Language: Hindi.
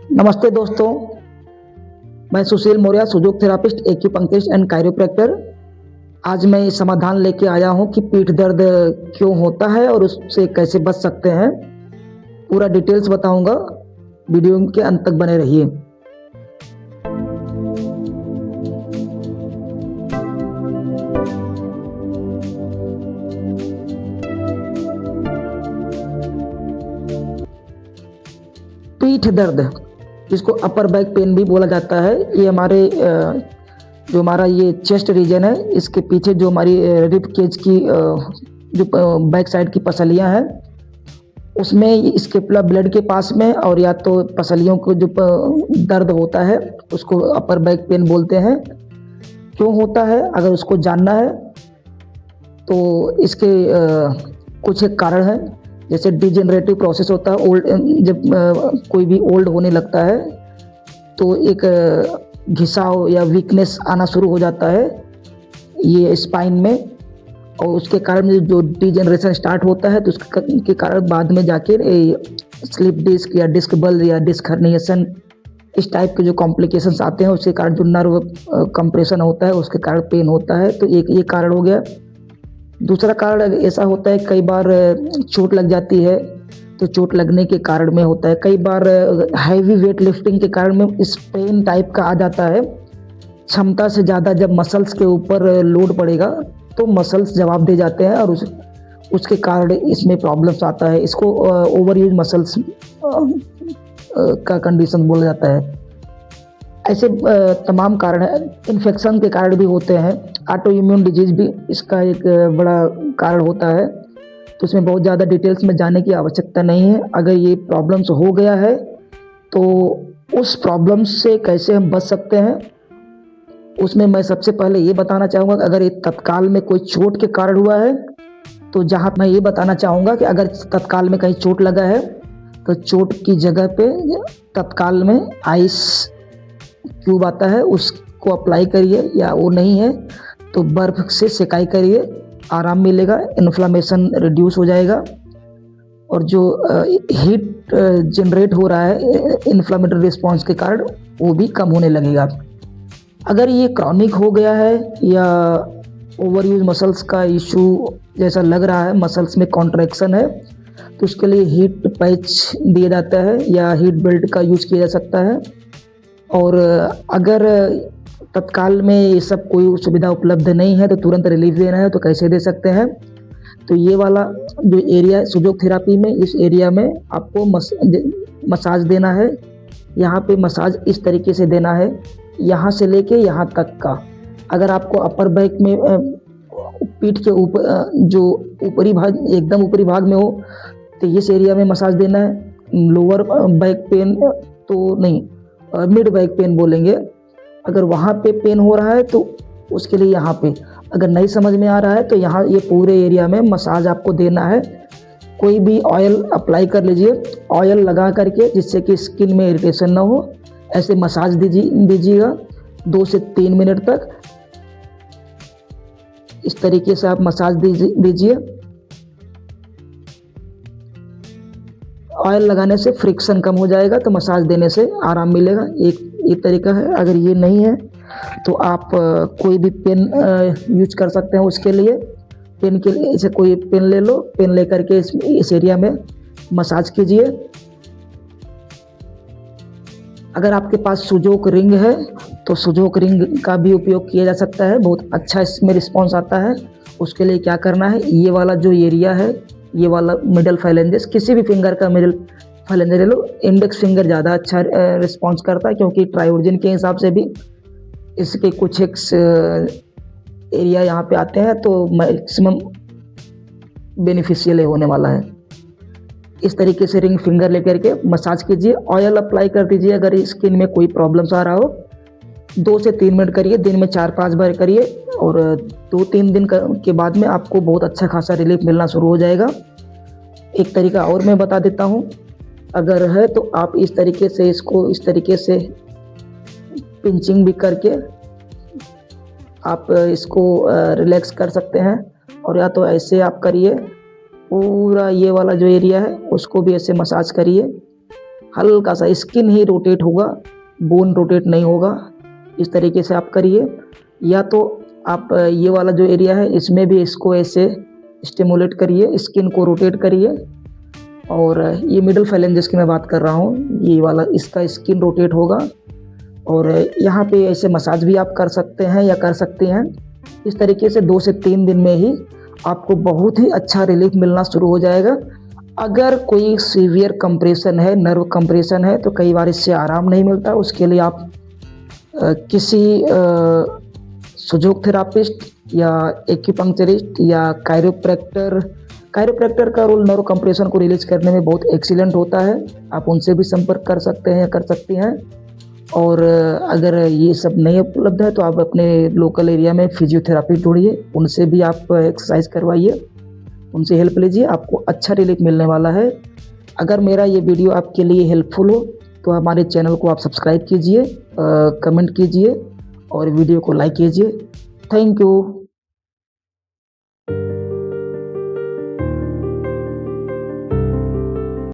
नमस्ते दोस्तों, मैं Sushil Maurya, sujok therapist, acupuncturist and chiropractor. आज मैं ये समाधान लेके आया हूँ कि पीठ दर्द क्यों होता है और उससे कैसे बच सकते हैं। पूरा डिटेल्स बताऊंगा, वीडियो के अंत तक बने रहिए। पीठ दर्द, जिसको अपर बैक पेन भी बोला जाता है, ये जो हमारा ये चेस्ट रीजन है, इसके पीछे जो हमारी रिब केज की जो बैक साइड की पसलियां हैं, उसमें स्केपुला ब्लड के पास में और या तो पसलियों को जो दर्द होता है उसको अपर बैक पेन बोलते हैं। क्यों होता है, अगर उसको जानना है तो इसके कुछ एक कारण हैं। जैसे डिजेनरेटिव प्रोसेस होता है, ओल्ड जब कोई भी ओल्ड होने लगता है तो एक घिसाव या वीकनेस आना शुरू हो जाता है ये स्पाइन में, और उसके कारण जो डिजेनरेशन स्टार्ट होता है तो उसके कारण बाद में जाके स्लिप डिस्क या डिस्क बल या डिस्क हर्निएशन, इस टाइप के जो कॉम्प्लिकेशंस आते हैं उसके कारण जो नर्व कंप्रेशन होता है उसके कारण पेन होता है। तो एक ये कारण हो गया। दूसरा कारण ऐसा होता है, कई बार चोट लग जाती है तो चोट लगने के कारण में होता है। कई बार हैवी वेट लिफ्टिंग के कारण में इस पेन टाइप का आ जाता है। क्षमता से ज़्यादा जब मसल्स के ऊपर लोड पड़ेगा तो मसल्स जवाब दे जाते हैं और उसके कारण इसमें प्रॉब्लम्स आता है। इसको ओवर यूज मसल्स का कंडीशन बोला जाता है। ऐसे तमाम कारण है। इन्फेक्शन के कारण भी होते हैं। ऑटो इम्यून डिजीज भी इसका एक बड़ा कारण होता है। तो इसमें बहुत ज़्यादा डिटेल्स में जाने की आवश्यकता नहीं है। अगर ये प्रॉब्लम्स हो गया है तो उस प्रॉब्लम्स से कैसे हम बच सकते हैं, उसमें मैं सबसे पहले ये बताना चाहूँगा कि अगर ये तत्काल में कोई चोट के कारण हुआ है तो जहाँ मैं ये बताना चाहूँगा कि अगर तत्काल में कहीं चोट लगा है तो चोट की जगह पे तत्काल में आइस क्यूब आता है उसको अप्लाई करिए, या वो नहीं है तो बर्फ से सेकाई करिए, आराम मिलेगा, इन्फ्लामेशन रिड्यूस हो जाएगा और जो हीट जनरेट हो रहा है इन्फ्लामेटरी रिस्पॉन्स के कारण वो भी कम होने लगेगा। अगर ये क्रॉनिक हो गया है या ओवर यूज मसल्स का इशू जैसा लग रहा है, मसल्स में कॉन्ट्रैक्शन है, तो उसके लिए हीट पैच दिया जाता है या हीट बेल्ट का यूज़ किया जा सकता है। और अगर तत्काल में ये सब कोई सुविधा उपलब्ध नहीं है तो तुरंत रिलीफ देना है तो कैसे दे सकते हैं। तो ये वाला जो एरिया है सुजोग थेरापी में, इस एरिया में आपको मसाज देना है। यहाँ पे मसाज इस तरीके से देना है, यहाँ से लेके यहाँ तक का। अगर आपको अपर बैक में पीठ के ऊपर जो ऊपरी भाग, एकदम ऊपरी भाग में हो तो इस एरिया में मसाज देना है। लोअर बैक पेन तो नहीं, मिड बैक पेन बोलेंगे। अगर वहाँ पे पेन हो रहा है तो उसके लिए यहाँ पे, अगर नहीं समझ में आ रहा है तो यहाँ ये पूरे एरिया में मसाज आपको देना है। कोई भी ऑयल अप्लाई कर लीजिए, ऑयल लगा करके, जिससे कि स्किन में इरिटेशन ना हो। ऐसे मसाज दीजिएगा 2 से 3 मिनट तक। इस तरीके से आप मसाज दीजिए। ऑयल लगाने से फ्रिक्शन कम हो जाएगा तो मसाज देने से आराम मिलेगा। एक तरीका है। अगर ये नहीं है तो आप कोई भी पेन यूज कर सकते हैं। उसके लिए पेन के लिए इसे कोई पेन ले लो, पेन लेकर के इस एरिया में मसाज कीजिए। अगर आपके पास सुजोक रिंग है तो सुजोक रिंग का भी उपयोग किया जा सकता है, बहुत अच्छा इसमें रिस्पॉन्स आता है। उसके लिए क्या करना है, ये वाला जो एरिया है, ये वाला मिडल फाइलेंजेस, किसी भी फिंगर का मिडल फाइलेंजर ले लो। इंडेक्स फिंगर ज़्यादा अच्छा रिस्पॉन्स करता है क्योंकि ट्राइवर्जन के हिसाब से भी इसके कुछ एक एरिया यहाँ पे आते हैं तो मैक्सिमम बेनिफिशियल होने वाला है। इस तरीके से रिंग फिंगर लेकर के मसाज कीजिए, ऑयल अप्लाई कर दीजिए। अगर स्किन में कोई प्रॉब्लम्स आ रहा हो 2 से 3 मिनट करिए, दिन में 4-5 बार करिए और 2-3 दिन के बाद में आपको बहुत अच्छा खासा रिलीफ मिलना शुरू हो जाएगा। एक तरीका और मैं बता देता हूँ, अगर है तो आप इस तरीके से इसको इस तरीके से पिंचिंग भी करके आप इसको रिलैक्स कर सकते हैं, और या तो ऐसे आप करिए, पूरा ये वाला जो एरिया है उसको भी ऐसे मसाज करिए। हल्का सा स्किन ही रोटेट होगा, बोन रोटेट नहीं होगा। इस तरीके से आप करिए, या तो आप ये वाला जो एरिया है इसमें भी इसको ऐसे स्टिमुलेट करिए, स्किन को रोटेट करिए। और ये मिडल फेलेंजेस की मैं बात कर रहा हूँ, ये वाला इसका स्किन रोटेट होगा। और यहाँ पे ऐसे मसाज भी आप कर सकते हैं या कर सकते हैं। इस तरीके से 2 से 3 दिन में ही आपको बहुत ही अच्छा रिलीफ मिलना शुरू हो जाएगा। अगर कोई सीवियर कंप्रेशन है, नर्व कंप्रेशन है, तो कई बार इससे आराम नहीं मिलता। उसके लिए आप किसी सुजोग थेरापिस्ट या एक्यूपंक्चरिस्ट या कायरोप्रैक्टर का रोल नर्व कंप्रेशन को रिलीज करने में बहुत एक्सीलेंट होता है। आप उनसे भी संपर्क कर सकते हैं या कर सकती हैं। और अगर ये सब नहीं उपलब्ध है तो आप अपने लोकल एरिया में फिजियोथेरापी ढूंढिए, उनसे भी आप एक्सरसाइज करवाइए, उनसे हेल्प लीजिए, आपको अच्छा रिलीफ मिलने वाला है। अगर मेरा ये वीडियो आपके लिए हेल्पफुल हो तो हमारे चैनल को आप सब्सक्राइब कीजिए, कमेंट कीजिए और वीडियो को लाइक कीजिए। Thank you.